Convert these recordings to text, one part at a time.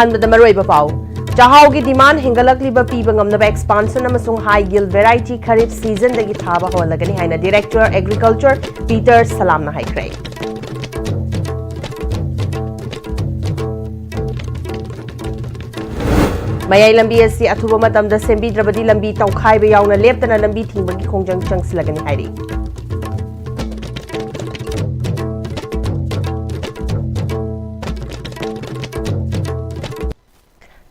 अहानबद मरोइब पाउ चाहाव की डिमांड हेंगलकलिबा पीबा ngamnaba expansion amasung high yield variety kharif season dagi thaba holagani haina director agriculture Peter Salam na haikrai Mayai Lambi asi athuba matamda sembidrabadi lambi tawkhaiba yauna leptana lambi thingbagi khongjang changsilagani hairi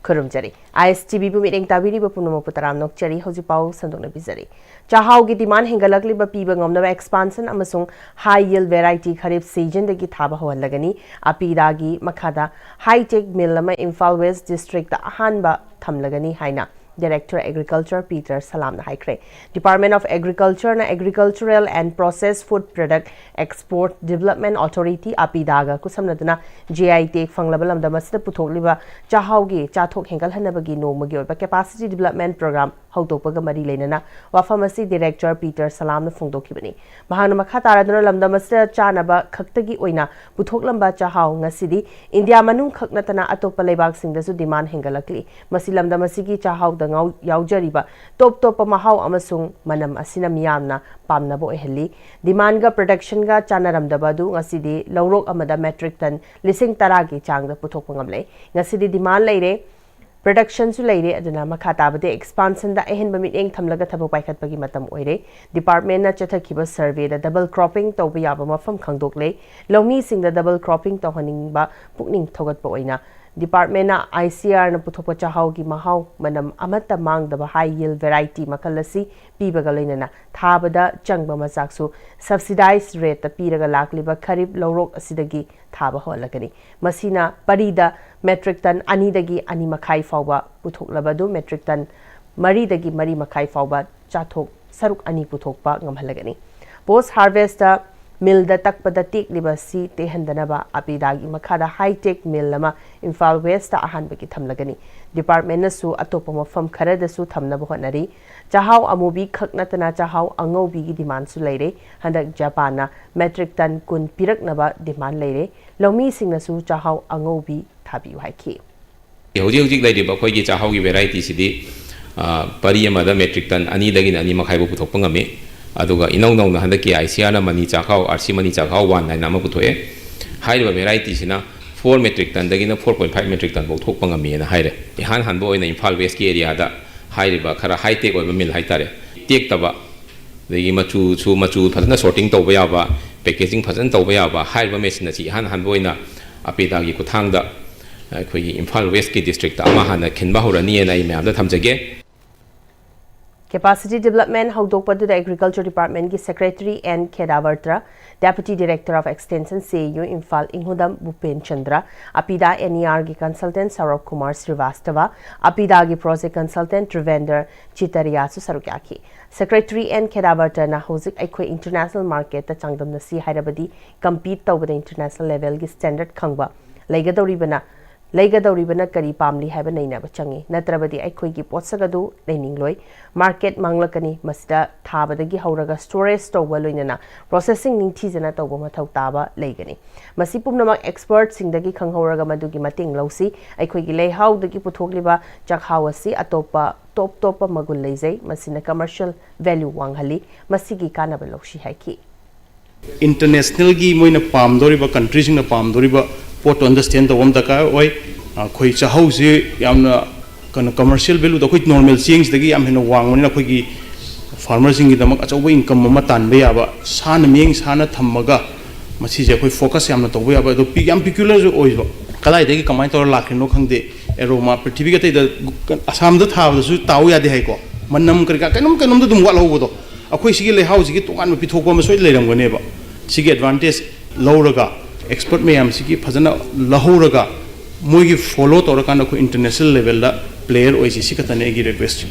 Kurumjari. ISTV bu meeting tabiri bu punumo putaram nokchari hoji pau sandok na bizari. Chahau ki demand hingalakli ba piba ngamna expansion amasung high yield variety kharif season dagi thaba hawalagani apidagi makhada high tech mill lama Imphal West district da ahanba thamlagani haina Director Agriculture Peter Salam na haikre Department of Agriculture na Agricultural and Processed Food Product Export Development Authority apidaga kusamnaduna GI take fanglabalam da masida puthokliba chahaugi chathok hengal hanabagi nomagi oiba capacity development program hautopaga mari lenana wafamasi Director Peter Salam na phongdokhibani mahana makha taraduna lamda masida chanaba khaktagi oina puthoklamba chahau ngasidi India manung khaknatana atopa leibak singda su demand hengalakli masi lamda masigi chahau yaujariba top mahau amasung manam asina miyamna pamnabo ehli demand ga production ga chanaramdaba du ngasidi lawrok amada metric ton lising taragi changda puthokpa ngamle ngasidi demand leire production su leire aduna makhata bade expansion da ehin bamit eng thamlaga thabo paikhat bagi matam oire department na chathakiba survey da double cropping tawba yaba mafam khangdokle lawmi sing da double cropping tawhaning ba pukning thogat pa oina Department na ICR na puthokpa chahau ki mahau manam amata mangdaba high yield variety makalasi pibaga loinana thabada changba masaksu subsidized rate ta piraga lakliba kharif lawrok asidagi thaba holagani masina parida metric ton ani dagi ani makhai fawba puthoklabadu metric ton mari dagi mari makhai fawba chathok saruk ani puthokpa ngamhalagani post harvest mill da takpada tik libasi tehandanaba apidagi makhada high tech mill lama Imphal West ta ahan bagi thamlagani department na su atopa mafam khara da su thamnaba honari chahau amubi khaknatana chahau angaubi gi demand su leire handak Japan na metric ton kun piraknaba demand leire lawmi sing na su chahau angaubi thabi haiki hojik leire ba khoi gi chahau gi variety sidi pari amada metric ton ani dagi ani makhai bu puthokpa ngame aduga inau nau na handaki ICR na mani chakau RC mani chakau 1 na ma puthoe haiba variety sina 4 metric ton dagi na 4.5 metric ton bok thokpa ngami na haire han hanbo ina Imphal West ki area da haiba khara high tech oiba mill haitare tek taba dagi machu phadna sorting tawba yaba packaging phadna tawba yaba haiba machine chi han hanbo ina apeda gi kuthang da khoi gi Imphal West ki district ama hana khinba horani na I myam da thamjage Capacity Development Haudokpadu the Agriculture Department ki Secretary N. Kedavartra, Deputy Director of Extension CAU Imphal Inghudam Bhupen Chandra, Apida NER ki Consultant Saurabh Kumar Srivastava, Apida ki Project Consultant Trivender Chitariyasu Sarukyaki. Secretary N. Kedavartra na hozik aikoi international market ta changdam na si hairabadi compete tawbada international level ki standard khangba Laigadoribana kari pamli haiba naina bachangi natrabadi aikoi ki potsagadu leiningloi market manglakani masida thabadagi hauraga storage tawba loinana processing ningthijana tawba mathau taba leigani masi pumnamak expert singdagi khanghoraga madugi mating lausi aikoi ki leihau dagi puthokliba chakhawasi atopa top magul leizai masina commercial value wanghali masigi kanaba lausi haiki international gi moina pamdoriba countries na pamdoriba pot understand the one daka oi khoi chahau se yamna kana commercial value da khoi normal change dagi yam hena wang na khoi gi farmers sing gi damak achawa income ma tan be yaba sana meng sana thamaga masi je khoi focus yamna to yaba do pi yam peculiar jo oi ba kalai dagi kamai tor lakhino khangde aroma prithvi ga te da asam da thaw da su taw ya de hai ko manam kar ka kanum da dum wal ho do akhoi sigi le house gi tongan ma pithok ma soi leiram gane ba sigi advantage lowraga expert mayam sigi phajana lahuraga moigi follow torakana ko international level da player oisi sikatane gi request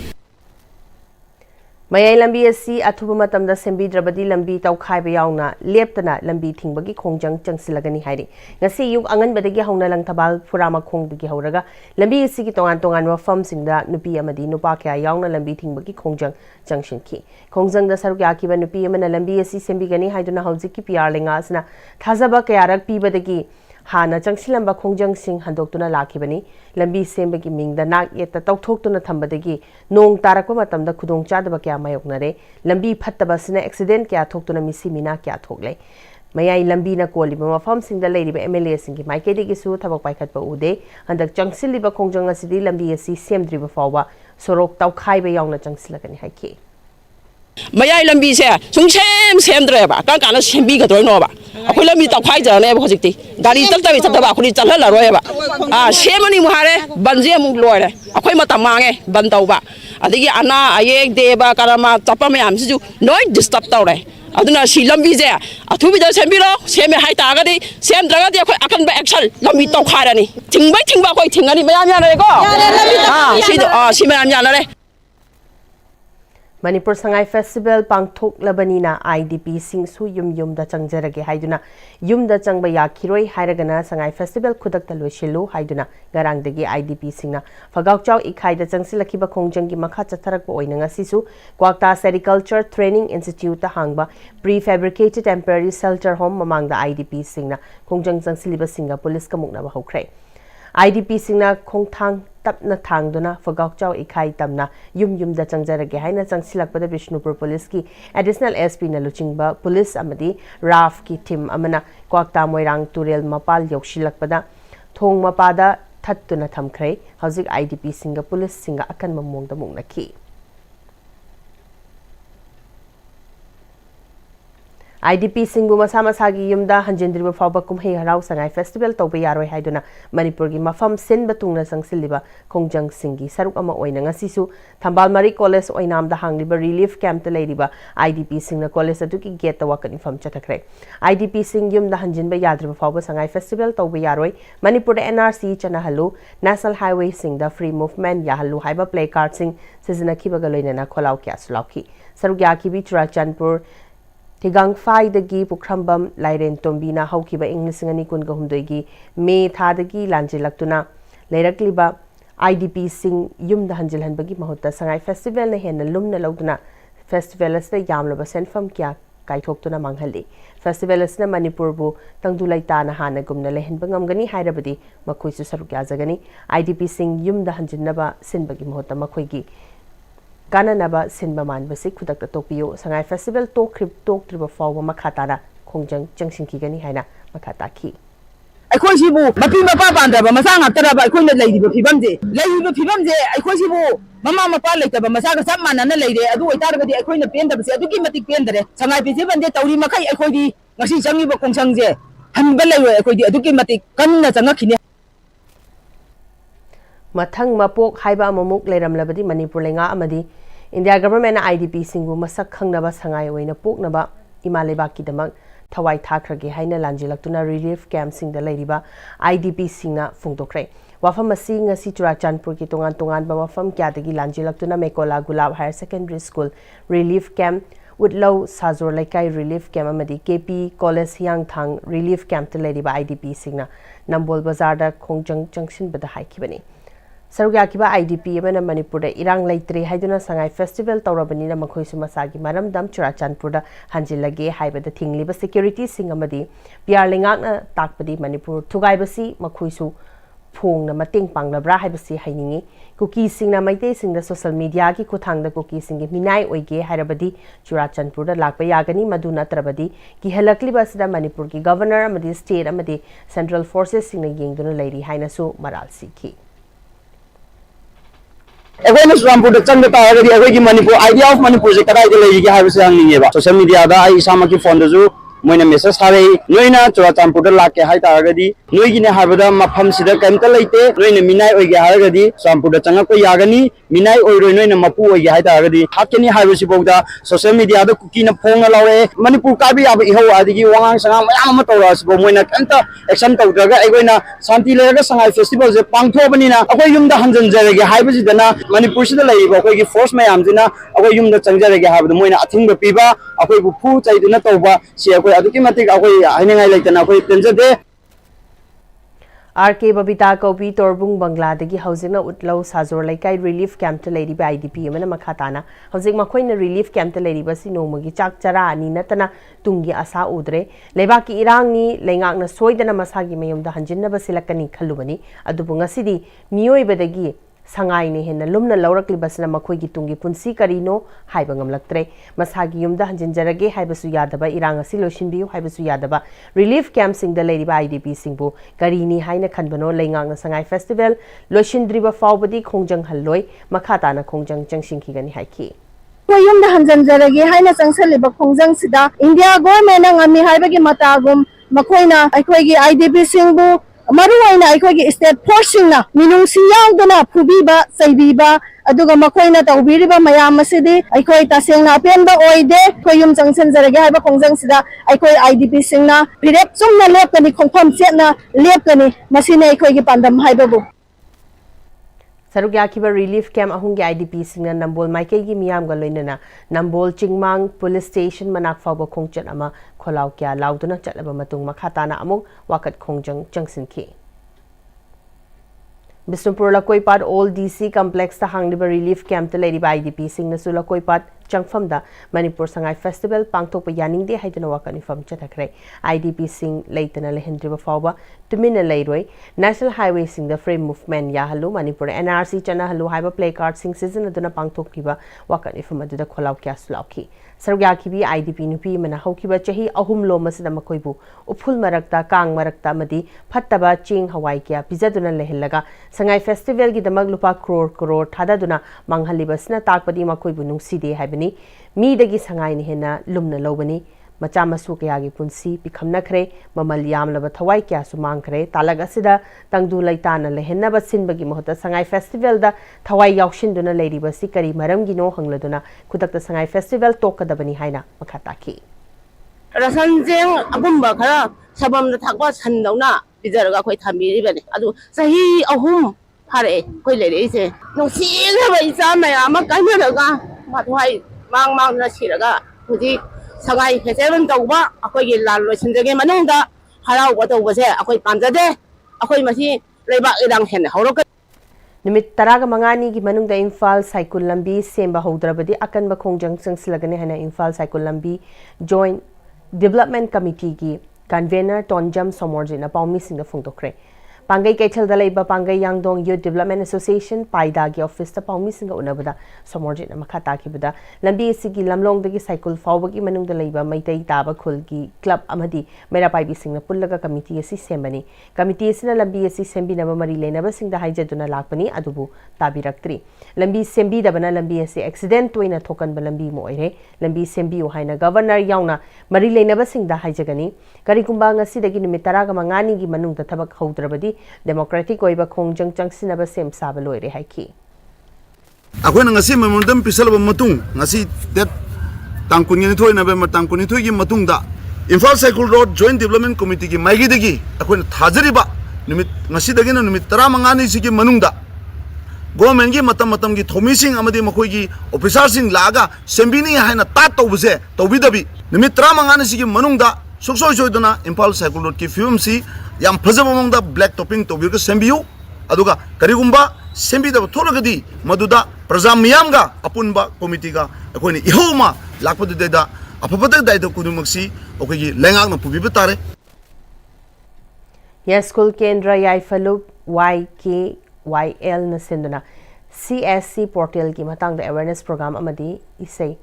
Mayai Lambi asi athuba matamda sembidrabadi lambi tawkhaiba yauna leptana lambi thingbagi khongjang changsilagani hairi ngasi yuk anganbadagi hauna langthabal furama khongdagi hauraga lambi asi gi tongan mafam singda nupi amadi nupa kya yauna lambi thingbagi khongjang changshinki khongjang da saruk yakiba nupi amana lambi asi sembigani haiduna haujiki PR lenga asna thazaba kyarak pibadagi hana changsilamba khongjang sing handoktuna lakhibani lambi sembagi mingda nak yeta tawthoktuna thambadagi nong tarakpa matamda khudong chadaba kya mayoknare lambi phattaba sina accident kya thoktuna misi mina kya thokle Mayai Lambi na koliba mafam singda leiriba MLA singi maikedi gisu thabak paikhatpa ude handak changsilliba khongjang asidi lambi asi semdriba fawba sorok tawkhaiba yaungna changsilakani haiki Mayai Lambi se semdreba kan kana sembi gadroi no ba akoi lambi tawkhai jane ba hojikti gari taktabi takta khuri chalhala roi ba semani muhare banje mu loire akoi mata mange ban tawba adigi ana ayek deba karama chapa mayam siju noi disturb tawre aduna si lambi je athubi da sembiro seme hai ta ga di sem draga di akan ba action lambi tawkharani thingba koi thingani mayam ya re ko si mayam ya re Manipur Sangai Festival Pangthok Labanina IDP Sing Su Yum da Changjarage Haiduna Yum da Changba Yakiroi Hairagana Sangai Festival Kudak Talweshilu Haiduna Garangdagi IDP Singna Fagauk Chow Ikai da Changsilakiba Khongjangi Makha Chatharakba Oinanga Sisu Kwakta Sericulture Training Institute ta Hangba Prefabricated Temporary Shelter Home Mamang da IDP Singna Khongjang Changsiliba Singa Police Kamukna ba Hokre IDP Singna Khongthang tapna thangduna Fagauk Chow Ikai tamna yum da changjarage haina changsilakpada Bishnupur Police ki additional SP na luchingba police amadi RAF ki team amana kwakta moirang turel mapal yokshilakpada thong mapada thattuna thamkhre hauzik IDP singa police singa akan mamongda mungnaki IDP Singbu Masa Masagi Yumda Hanjendriba Fauba Kumhei Harau Sangai Festival Tauba Yaroi Haiduna Manipur gi mafam sin batungna sangsilliba Khongjang Singi Saruk ama oina ngasisu Thambal Mari College oinamda hangliba relief camp ta leiriba IDP Singna college aduki gate ta wakan infam chatakre IDP Sing Yumda Hanjinba Yadriba Fauba Sangai Festival Tauba Yaroi Manipur da NRC chanahalu National Highway Singda free movement yahalu haiba play card sing sizina kibaga loinana kholau kya sulauki Saruk yakibi Churachandpur Tigang Fai dagi Pukrambam Lairen Tombina Haukiba English ngani kun gahumdoigi Me thadagi lanjilaktuna Leirakliba IDP Sing Yumda Hanjilhanbagi Mahutta Sangai Festival na henna lumna lauduna Festival asna yamlaba senfam kya kaithoktuna manghalli Festival asna Manipur bu tangdulai ta na hana gumna lehenba ngamgani hairabadi makhoi su saruk yazagani IDP Sing Yumda Hanjinnaba sinbagi mahutta makhoigi Gananaba Sinba Manbasi Kudak Tokyo Sangai Festival Toktriba Fawa Makatana Khongjang Jangsinkigani Haina Makataki. ꯑꯩꯈꯣꯏ ꯁꯤꯕꯨ ꯃꯄꯤ ꯃꯄꯥ ꯄꯥꯟꯗꯕ ꯃꯆꯥ ꯉꯥꯛꯇꯔꯕ ꯑꯩꯈꯣꯏꯅ ꯂꯩꯔꯤꯕ ꯐꯤꯕꯝꯁꯦ ꯑꯩꯈꯣꯏ ꯁꯤꯕꯨ ꯃꯃꯥ ꯃꯄꯥ ꯂꯩꯇꯕ ꯃꯆꯥꯒ ꯆꯞ ꯃꯥꯟꯅꯅ ꯂꯩꯔꯦ ꯑꯗꯨ ꯑꯣꯏꯇꯥꯔꯒꯗꯤ ꯑꯩꯈꯣꯏꯅ ꯄꯦꯟꯗꯕꯁꯦ ꯑꯗꯨꯛꯀꯤ ꯃꯇꯤꯛ ꯄꯦꯟꯗꯔꯦ ꯁꯉꯥꯏ ꯐꯦꯁꯇꯤꯚꯦꯜꯁꯦ ꯇꯧꯔꯤ ꯃꯈꯩ ꯑꯩꯈꯣꯏꯗꯤ ꯉꯁꯤ ꯆꯪꯉꯤꯕ ꯈꯣꯡꯁꯪꯁꯦ ꯍꯟꯕ ꯂꯩꯔꯣꯏ ꯑꯩꯈꯣꯏꯗꯤ ꯑꯗꯨꯛꯀꯤ ꯃꯇꯤꯛ ꯀꯟꯅ ꯆꯪꯉꯛꯈꯤꯅꯤ Mathang Mapok Haiba Amamuk Leramlabadi Manipur Lenga Amadi India government IDP Singbu Masak Khangnaba Sangai Oina Poknaba Imalebaki Damak Thawai Thakrage Haina Lanjilaktuna relief camp singda leiriba IDP singna Fungdokre Wafam asi ngasi Churachandpur ki tongan ba wafam kyadagi Lanjilaktuna Mekola Gulab Higher Secondary School relief camp Woodlow Sazor Laikai relief camp amadi KP College Hyangthang relief camp te leiriba IDP singna Nambol Bazar da Khongjang Junction bada haikibani Sarugyakiba IDP amana Manipur da irang laitre haiduna Sangai Festival tawrabani na makhoi su masagi maram dam Churachandpur da hanjilage haibada thingliba security sing amadi PR lengak na takpadi Manipur thugaibasi makhoi su phong na mating panglabra haibasi hainingi cookie sing na maite sing da social media ki kuthang da cookie sing gi minai oige hairabadi Churachandpur da lakpa yagani maduna trabadi ki helakli basida Manipur ki governor amadi state amadi central forces sing na yengduna leiri haina su maral sikhi Everyone is from the Chanda Manipur, idea of Manipur, social media, Isamaki Fondazu, Moina Mrs. Harry, Noina, Churachandpur Lake Haitagadi, Noigina Harvada, Mapam Sida Kantalate, Noina Minai Oigahagadi, Sampur Chanako Yagani, Minai Oinoina Mapu Yaitagadi, Hakini Harvisiboda, social media, the Kukina Pongalawe, Manipur Kabi Abiho, Adigi Wang Sang, Amatoras, Moina Kanta, Example Draga, Egona, Santi Lega Sangai Festival, the Pangtobanina, Akoyum the Hansan Zerega, Hibisana, Manipur Sida Lake, Akoy Force Mayamzina, Akoyum the Changarega have the Moina Atinga Piba, Akoy Put, I do not over, see Adukimatic away, I like an away Penza. RK Babita Kopi Torbung Bangladagi housing na utlaw Sajor Laikai relief camp to lady by IDP mana makatana housing makoy na relief camp to lady ba sinumagi chak chara ani natana tungi asa udre lebaki irang ni lengak na soida na masagi mayum da hanjin na ba sila kani khalubani adubu ngasidi miyoi badagi sangai ni hen lumna laurak libas na makoy gitungi punsi karino haiba ngamlaktre masagi yum da hanjin jarage haiba su yadaba irang asi loshinbiu haiba su yadaba relief camp sing the lady by IDP singbu karini haina khanbano lengak na sangai festival loshindriba fawbadi khongjang halloi makata na khongjang changsingki gani haiki yum da hanjan jarage haina changsaliba khongjang sida India government na ngami haibagi matagum makoina aikoi IDP singbu maruwaina aikoi state forcing na minungsi yaudana phubiba saibiba aduga makoina tawbiriba mayam asidi aikoi tasengna apenba oide koyum changsen jarage haiba khongjang sida aikoi IDP singna pirep chungna lepkani khongpham chetna lepkani masine aikoi gi pandam haibabu Saruk yakiba relief camp ahungi IDP singna Nambol Maikei gi miyam ga loinana Nambol Chingmang police station manak fawba khongchat ama kholaw kya lauduna chatlaba matung makhatana amuk wakat khongjang changsinki Bisnupur Lakoipat Old DC complex ta hangliba relief camp to lady by IDP singna su Lakoipat changfamda Manipur Sangai Festival pangthokpa yaningde haidana wakani fam chathakre IDP sing leitana lehendriba fawba tumina leiroi National Highway sing the frame movement ya halu Manipur NRC chana halu haiba play card sing season aduna pangthokkiba wakani fam aduda kholaw kya sulauki sarugya kibi IDP nupi mana haukiba chahi ahum lo masida makoibu uphul marakta kang marakta madi phattaba ching hawai kya pizaduna lehillaga Sangai Festival gi damag lupa crore thadaduna manghaliba takpadi makoibu nungside haibani mi dagi sangai ni hena lumna lobani macha masu kya gi punsi pikhamna khre mamal yamlaba thawai kya su mang khre talaga sida tangdu laitana lehenna ba sinbagi mohta Sangai Festival da thawai yaushin duna lady ba sikari maram gi no hangladuna kudakta Sangai Festival tokadabani haina makhataki rasanjeng agumba khara sabam na thakwa sandawna bizarga khoi thamiri bane adu sahi ahum hare khoi lere ise no singa ba isa maya ma kanaraga mathwai mang na siraga huji Sangai Festival tawba akhoi gi lal losinjage manungda harau wa tawbase akhoi panjade akhoi masi leiba irang hen hawrok Nimit taraga mangani gi manungda Imphal Cycle Lambi semba hodrabadi akan ba khongjang changsilagane hana Imphal Cycle Lambi Joint Development Committee gi convener Tonjam Somorjina Paumi Singh Phungtokre Pangai Kechal Dalaiba Pangai Yangdong Youth Development Association Paida gi office ta Paumi Singh unabada Somorjina makhata ki bada lambi sigi lamlong dagi cycle fawbagi manung dalaiba maitai taba khul gi club amadi mera paibi singna pullaga committee asi sembani committee sina lambi asi sembi na mari lenaba singda haijaduna lakpani adubu tabiraktri lambi sembi dabana lambi asi accident toina thokan ba lambi mo oire lambi sembi o haina governor yauna mari lenaba singda haijagani karigumba ngasi dagi nimit taraga mangani gi manung da thabak haudrabadi democratic oiba khongjang changsinaba sem saba loire haiki akhona ngasi memorandum pisalba matung ngasi that tangkuni thoi November tangkuni thoi gi matung da Imphal Cycle Road Joint Development Committee gi maigi dagi akhona thajariba nimit ngasi dagi na nimit 15 ni sigi manung da government gi matam gi thomising amadi makhoi gi officer sing laga sembini haina tat tobuse tobidabi nimit 15 ni sigi manung da suksoi soidona Imphal Cycle Road ki film si yam phajaba mongda black topping tobir ka sembiu aduga karigumba sembida tholagadi maduda praja miyamga apunba committee ga akhoni ihoma lakpadu deda apapata daida kudumaksi okhigi lengak na pubiba tare ya school kendra yaifalu YKYL na sinduna CSC portal ki matang da awareness program amadi isai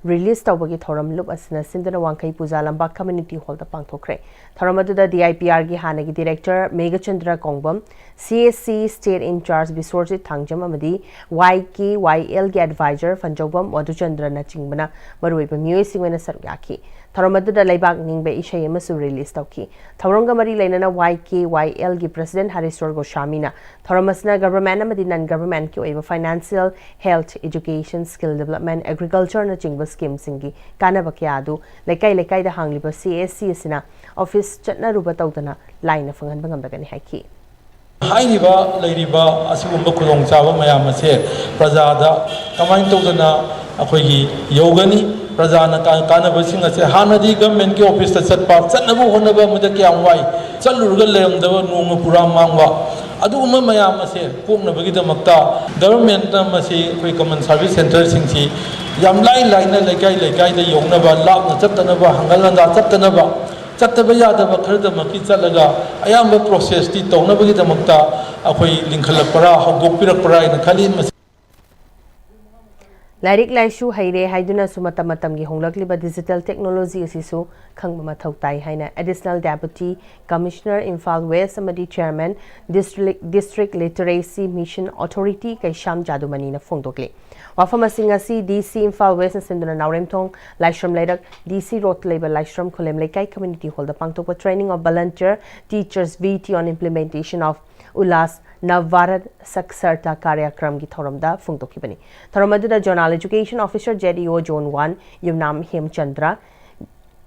release tawbagi thoram lup asina sinduna wangkai puja lamba community hall da pangthokre thoram aduda DIPR gi hanagi director Megachandra Kongbam CSC state in charge Bisorjit Thangjam amadi YKYL gi advisor Fanjobam Madhuchandra na chingbana maruiba miyoi singwena saryaki thoram aduda laibak ningbe ishai amasu release tawki thoranga mari lainana YKYL gi president Hariswar Goswami na thoram asna government amadi non government ki oiba financial health education skill development agriculture na chingba scheme singi kanaba kyadu lekai da hangliba CSC sina office chatna ruba tawdana line fangan bangam dagani haiki hairiba leiriba asigumba khudong chaba mayam ase prajada kamain tawdana akhoi gi yogani प्रजाना कानबसिंग असे हानदी government के office चटपा चनबो होनबा मुदा क्या Y चलुरगा लेरमदबा नोंग पुरा मांगवा अदुगुम मयाम असे कोकनबगिदमक्ता government मसी कोई common service centre सिंगसी याम लाइन लेकाई लेकाई द योंगनबा लापना चतनबा हंगलंदा चतनबा चतब यादब खरदमकी चलगा अयाम प्रोसेस ती तौनबगिदमक्ता अखोई लिंखलपरा हगोपिरपरा इन खली लाइरिक लाइसु हैरे हाइदुना सुमतम मतमगी होंगलक्लिबा डिजिटल टेक्नोलॉजी असिसु खंगबा मथौ ताई हाइना additional deputy commissioner Imphal west अमदी chairman district literacy mission authority Kaisham जादुमनीना फोंदोकले वाफम असिंगसी डीसी इम्फाल वेस्ट सिंदुना नावरेमथोंग लाइश्रम लाइरक डीसी रोड लेबा लाइश्रम खुलेम लेकाई कम्युनिटी हॉल द पांगतोपा training of volunteer teachers VT on implementation of Ullas Navbharat Saksharta Karyakram की थौरमदा फुंगतोखिबनी थौरमदुदा zonal education officer ZDO zone 1 Yumnam Hemchandra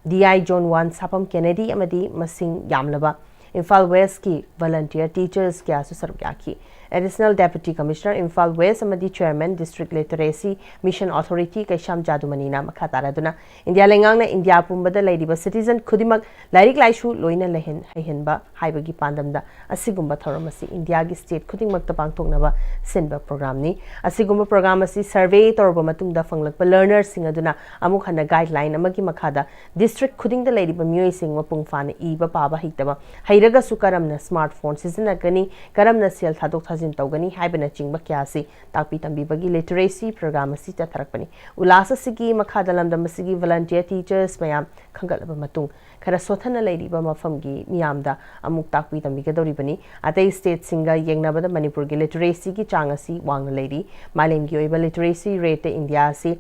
DI zone 1 Sapam Kennedy अमदी मसिंग यामलबा इम्फाल वेस्ट की वॉलंटियर टीचर्स क्या सरब याखी additional deputy commissioner Imphal west अमदी chairman district literacy mission authority Kaisham जादुमनीना मखा तारादुना इंडिया लेंगांगना इंडिया पुंबदा लैरिबा सिटीजन खुदिमक लाइरिक लाइसु लोइना लहन हैहनबा हाइबगी पांदमदा असिगुम्बा थौरमसी इंडिया की स्टेट खुदिमकता पांगथोकनबा सिनबा प्रोग्राम नि असिगुम्बा प्रोग्राम असि सर्वे तौरबा मतुंगदा फंगलकबा लर्नर्स सिंग अदुना अमुक हना गाइडलाइन अमगी मखादा डिस्ट्रिक्ट खुदिंगदा लैरिबा मियोय सिंग मपुंग फाना ईबा पाबा हितबा हैरगा सुकरमना स्मार्टफोन सिजनगनी करमना सेल थादोक थाजिन तौगनी हाइबना चिंगबा क्यासी ताकपी तंबीबगी लिटरेसी प्रोग्राम असि चथरकपनी उल्लास सिगी मखादा लमदम सिगी वॉलंटियर टीचर्स मयाम खंगलबा मतुंग खरा सोथना लैरिबा मफमगी मियामदा अमुक ताकपी तंबीगदौरिबनी अतै स्टेट सिंगा येंगनाबदा मणिपुर की लिटरेसी की चांग असि वांगना लैरी मालेमगी ओइबा लिटरेसी रेट इंडिया असि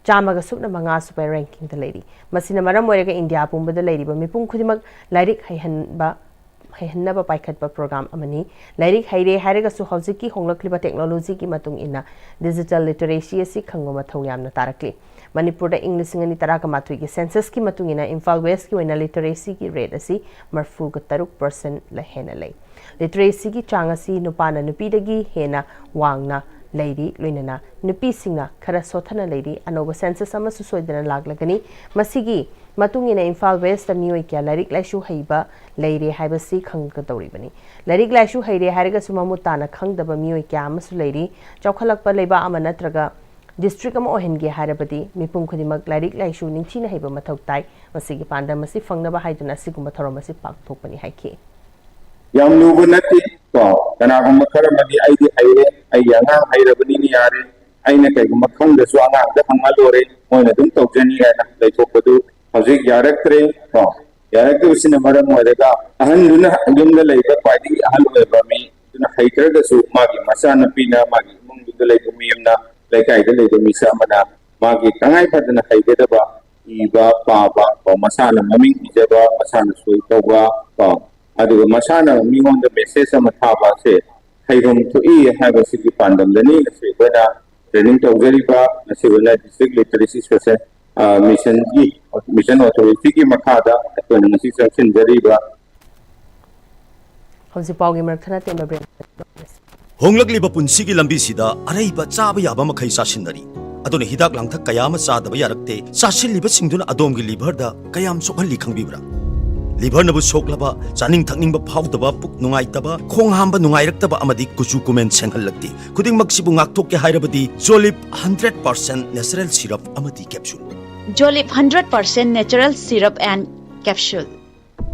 चामगा सुपना मंगा सुपर रैंकिंग द लैरी मसिना मरम ओइरगा इंडिया पुंबदा लैरिबा मिपुंग खुदिमक लाइरिक हैहनबा हैहन्नबा पाइखटबा प्रोग्राम अमनी लाइरिक हैरे हाइरगसु हौजिकी होंगलक्लिबा टेक्नोलॉजी की मतुंग इना डिजिटल लिटरेसी असि खंगो मथौ यामना तारकली मणिपुर इंग्लिश तराकमाथुई की सेंसस की मतुंग इना इम्फाल वेस्ट की ओइना लिटरेसी की रेट असि 43% लहेना लै लिटरेसी की चांग असि नुपाना नुपीदगी हेना वांगना लैरी लोइनना नुपीसिंगना खरा सोथना लैरी अनोबा सेंसस अमसु सोइदना लागलगनी मसिगी मतुंगिना इम्फाल वेस्ट मियोय क्या लाइरिक लाइसु हैबा लैरे हाइबसी खंगदौरिबनी लाइरिक लाइसु हैरे हाइरगसु ममुताना खंगदबा मियोय क्या अमसु लैरी चौखलकपा लेबा अमा नत्रगा डिस्ट्रिक्ट अमा ओहनगे हाइरबदी मिपुंग खुदिमक लाइरिक लाइसु निंचिना हैबा मथौ ताई मसिगी पांडम मसि फंगनबा हाइदुना सिगुम्बा थौरमसि पाकथोकपनी हाइखि याम लुबु नति तो कनागुम्बा खरमदि आइदि हैरे आई यांगा हैरबनी नि यारे आइना कैगुम्बा खंगदसु आंगा द हंगा लोरे मोइना दुम तौजनी गाना लैथोकदु हजिक यारक्तरे तो यारक्तुसिना मरम ओइरगा अहनदुना युमदा लैबा क्वाइदि अहल ओइबा मी दुना हैत्रगसु मागी मसाना पिना मागी मुंगदुदा लैबा मियमना लैकाइदा लैबा मिसा मना मागी तंगाइ फदना हैगदबा इबा पाबा तो मसाना ममिंग इजबा मसाना सोइ तौबा तो अदुगा मसाना मिगोंदा मेसेज अमा थाबा से हैरोम थोई हाइबसिगी पांडमदनी से बना ट्रेनिंग तौजरिबा नसिबना district literacy special mission authority की मखादा अखोना नसी संसिनजरिबा हौजि पाउगी मरथना तेम ब्रेन होंगलक्लिबा पुंसिगी लंबीसिदा अरैबा चाबा याबा मखै चासिनदरी अदुना हिदाक लांथक कयाम चादबा यारक्ते चासिलिबा सिंगदुना अदोमगी लिभरदा कयाम सोखल्ली खंगबिब्रा लिभर नबु सोखलबा चानिंग थकनिंग फाउदबा पुक नुंगाइतबा खोंग हांबा नुंगाइरक्तबा अमदि कुचु कुमेन सेंगहल्लक्ति खुदिंगमक सिबु ngakthokke हाइरबदि जोलिप 100% नेचुरल सिरप अमदि कैप्सूल जोलिप 100% नेचुरल सिरप एंड कैप्सूल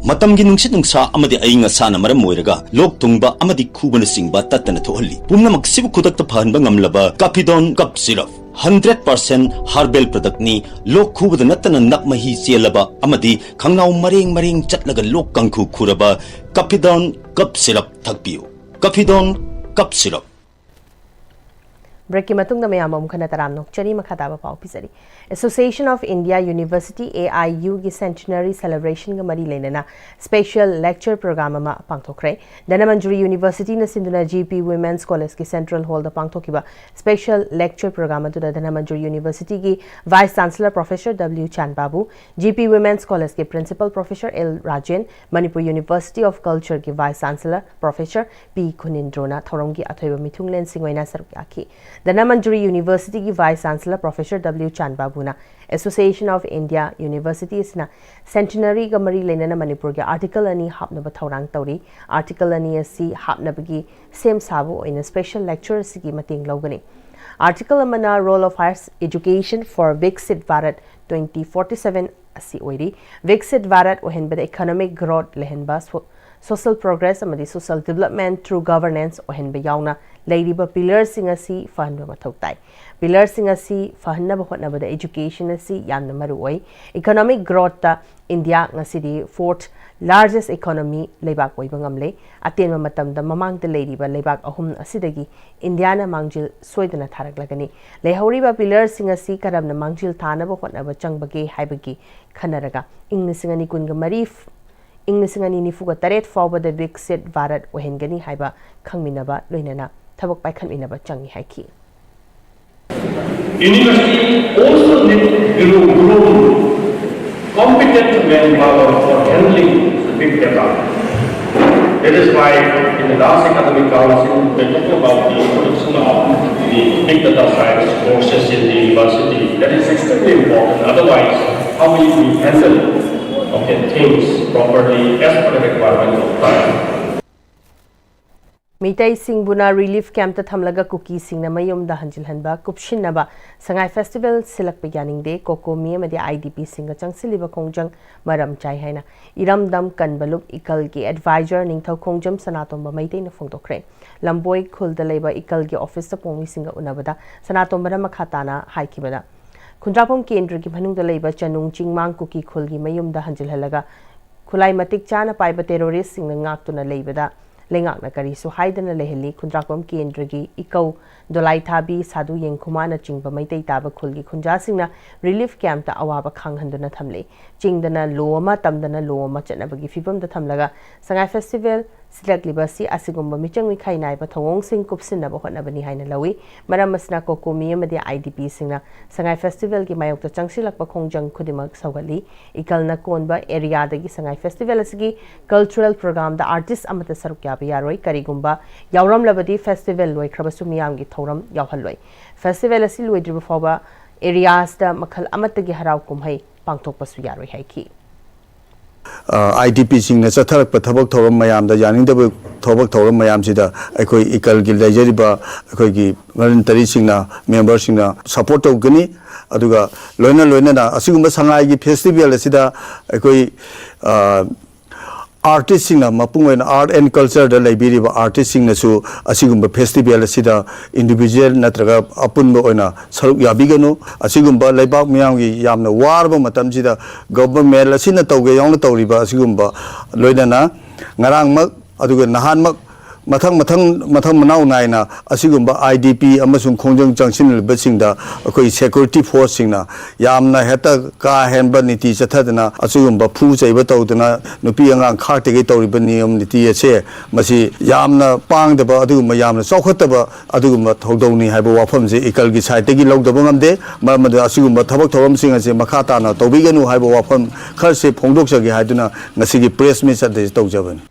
मतमगी नुंसित नुंसा अमदि अइंग असाना मरम मोइरगा लोक तुंगबा अमदि खुबन सिंगबा तत्तन थोहल्ली पुमनमक सिबु खुदक्ता फहनबा ngamlaba Kafidon cup syrup 100% herbal product नि लोक खुबद नतन नक मही चेलबा अमदि खंगनाउ मरेंग मरेंग चटलगा लोक कंखु खुरबा काफिडोन कप सिरप थकपियो काफिडोन कप सिरप ब्रेक की मतुंग मयाम खना तराम नोक्चरी मखाताबा पाउ पिसरी association of India university AIU की सेंटेनरी सेलिब्रेशन का मरी लेना स्पेशल लेक्चर प्रोग्राम में पांगथोखरे धनमंजुरी यूनिवर्सिटी ने सिंधुना GP वुमेन्स कॉलेज की सेंट्रल हॉल पांगथोखिबा special lecture programme Dhanamanjuri university की vice chancellor professor W Chandbabu GP women's college के principal professor L Rajen Manipur university of culture की वाइस चांसलर प्रोफेसर P खुनिंद्रोना थौरंगी अथोइबा मिथुंगलेन सिंगोइना सरुक याखी Manipuri University ki Vice Chancellor Professor W. Chanbabuna Association of India Universities na centenary ga mari lena Manipur ga article ani hapna ba thorang tauri article ani asi hapna bagi same sabu in a special lecture sigi mating logani article amana role of higher education for Viksit Bharat 2047 asi oiri Viksit Bharat ohen ba economic growth lehen ba social progress amadi social development through governance ohen ba yauna leiriba pillars sing asi fahanba mathau tai pillars sing asi fahanna ba hotna ba education asi yamna maru oi economic growth ta India ngasidi fourth largest economy leibak oiba ngamle atenma matam da mamang da leiriba leibak ahum asidagi India na mangjil soidana tharaklagani lehoriba pillars sing asi karamna mangjil thana ba hotna ba changbage haibagi khanaraga ingnisingani kunga marif Inglisingani nifuga taret fawba da Viksit Bharat ohengani haiba khangminaba loinana thabak pai khanminaba changi haiki University also needs competent manpower for handling big data. That is why in the last academic council we are talking about the introduction of the big data science courses in the university. That is extremely important. Otherwise, how will we handle things properly as per the requirement of time. Mitai Singbuna relief camp ta thamlaga cookie singna mayum da hanjil hanba kupshinaba sangai festival silak beginning day koko mi amadi IDP singa changsiliba kongjang maram chai haina iram dam kanbalup ikal ki advisor ningthau kongjam sanatomba maitai na phongdokre lamboi khulda leiba ikal ki office ta pomi singa unabada sanatomba makhatana haikibada Kundrapom Kendra ki Manungda Labor Chanung Chingmang Kuki Kulgi Mayum da Hanjil Halaga Kulai Matik Chana Paiba terrorist sing ngak to na labada lengak na kari so haidana leheli Kundrapom Kendra gi Ikau Dolai Thabi Sadu Yengkumana Chingba Maitai Taba Kulgi Kunja singna relief camp ta awaba khanghanduna thamle chingdana loma tamdana loma chanabagi fibam da thamlaga sangai festival silak libasi asigumba michang mi khainai ba thongong sing kupsinna ba hotna bani haina lawi maramasna kokomi amadi IDP singna sangai festival ki mayok ta changsilak ba khongjang khudimak sagali ikalna konba area dagi sangai festival asigi cultural program da artist amata saruk ya ba yaroi karigumba yawram labadi festival loi khrabasu miyam gi thoram yawhalloi festival asi loidriba foba areas da makhal amata gi harau kumhai pangthok pasu yaroi haiki IDP sing na chatharak pa thabak thoram mayam da yaning da thabak thoram mayam sida akoi ikal gil dajariba akoi gi voluntary sing na member sing na support tawgani aduga loina na asigumba sangai gi festival asida akoi artist sing na mapung wen art and culture da library ba artist sing na su asigumba festival asida individual natraga apun ba oina saruk yabiganu asigumba laibak miyam gi yamna warba matam sida government asina tawge yong tawriba asigumba loina na ngarang mak aduga nahan mak mathang manau naina asigumba IDP amasung khongjang changsin lebasingda akoi security force singna yamna heta ka henba niti chathadna asigumba phu chaiba tawdna nupi angang kharte ge tawriba niyam niti ase masi yamna pangdaba adugumba yamna chawkhataba adugumba thodowni haiba wafam je ikal gi side gi logdaba ngamde maramada asigumba thabak thawam singa je makha tana tawbiganu haiba wafam kharse phongdoksagi haiduna ngasigi press meet ade tawjabani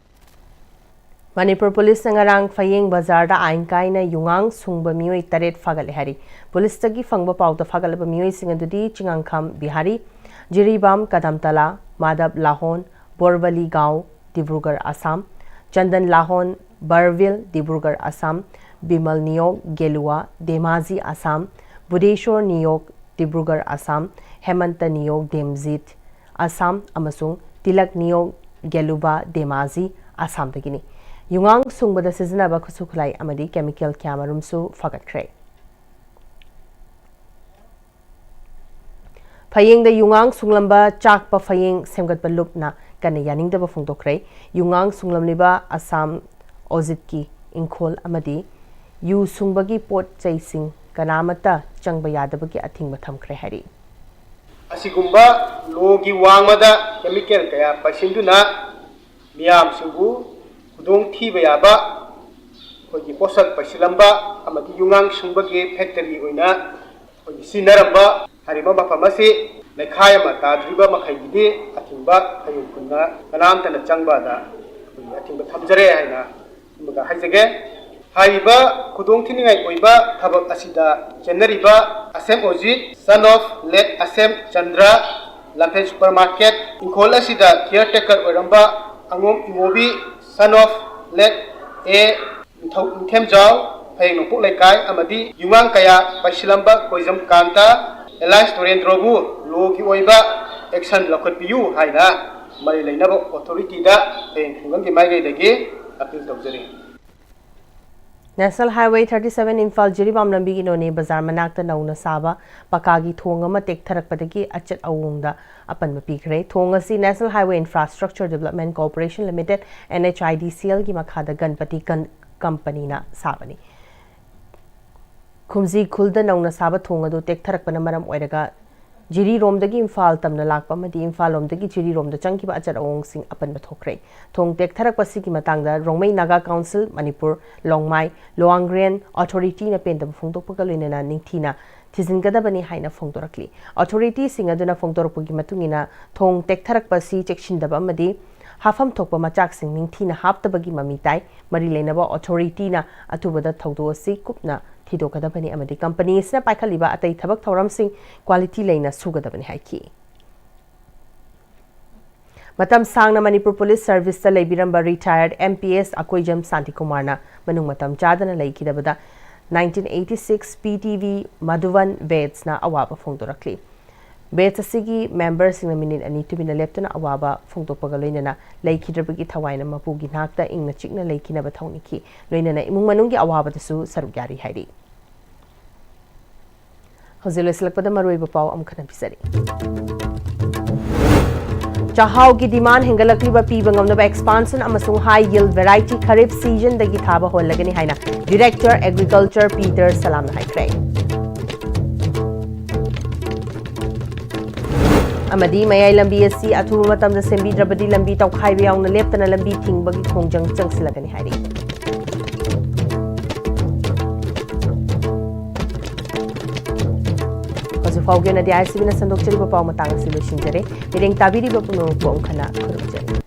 Manipur Police ngarang Fayeng Bazar da ain kaina yungang sungba mioi taret fagale hari police tagi fangba pauta fagale ba mioi singandudi chingangkham Bihari Jiribam Kadamtala Madab Lahon Borbali Gaon Dibrugarh Assam Chandan Lahon Barville Dibrugarh Assam Bimal Niyok Gelua Demazi Assam Budeshwar Niyok Dibrugarh Assam Hemanta Niyok Demzit Assam amasung Tilak Niyok Geluba Demazi Assam dagini Yungang sungbada sizinaba khusuklai amadi chemical kyamarumsu fagatkre Fayeng da yungang sunglamba chakpa fayeng semgatba lupna kana yaningdaba phongdokre yungang sunglamliba Assam Ozitki Inkhol amadi yu sungbagi pot chaising kanamata changba yadabagi athingba thamkre hari Asigumba logi wangmada chemical kaya pasinduna miyam sungbu Kudong thiba yaba khoji posak pasilamba amati yungang sungbagi factory oina khoji sinaramba hariba mafamasi lekhaya mata driba makhaigide athingba khayukunna kanamtana changba da athingba thamjare haina muga haijage हाइबा खुदोंग थिनिंगाई ओइबा थबक असिदा चेन्नरिबा Asem Ojit son of late Asem Chandra Lamphel supermarket इंखोल असिदा caretaker ओरंबा Angom Imobi son of late A थेमजाव फेंग नोपुक लेकाय अमदी युवांग कया पाइसिलंबा कोइजम कांता एलायंस टोरेंद्रोबु लो की ओइबा एक्शन लखटपियु हाइना मरि लेनबो अथॉरिटी दा फेंग खुंगम की माइगैदगी appeal तौजरी National Highway 37 Imphal Jiribam Lambi ki noni bazar manakta nauna saba pakagi thong ama tektharakpadagi achat awungda apan mapikre thong asi National Highway Infrastructure Development Corporation Limited NHIDCL ki makhada Ganpati company na sabani khumzi khulda nauna saba thong adu tektharakpana maram oiraga Jiri rom dagi Imphal tamna lakpa madi Imphal rom dagi Jiri rom da changki ba achar awong sing apan mathokre thong tek tharak pasi ki matangda Rongmei Naga Council Manipur Longmai Loangren Authority na pen da phongtok pakalina na ningthina thizingada bani haina phongtorakli authority singa duna phongtorpu ki matungina thong tek tharak pasi chekshin da ba madi hafam thokpa machak sing ningthina haptabagi mami tai mari lenaba authority na atubada thawdo si kupna Tidokadabani amadi company isna paikaliba atai thabak thoram sing quality leina sugadabani haiki matam sangna Manipur Police Service ta leibiramba retired MPS Akoijam Santi Kumar na manung matam chadana leikidabada 1986 PTV Madhuvan Veds na awaba phongdorakli Veds asigi members sing minute ani tubina leptana awaba phongdokpaga loinana leikidrabagi thawaina mapugi nakta ingna chikna leikina ba thawniki loinana imung manunggi awaba dasu sarugyari hairi Hozilo silakpada maroi bapau amkhana pisari Chahau ki demand hengalakli ba piba ngamna expansion amasung high yield variety kharif season dagi thaba hollagani haina Director Agriculture Peter Salam haikre Amadi Mayai Lambi asi athuba matam da sembi drabadi lambi tawkhai ba yaungna leptana lambi thingbagi khongjang changsilagani hairi Fauge na di ICB na sandok chari ba pau matang silushin jare mireng tabiri ba puno ko ang kana khurujari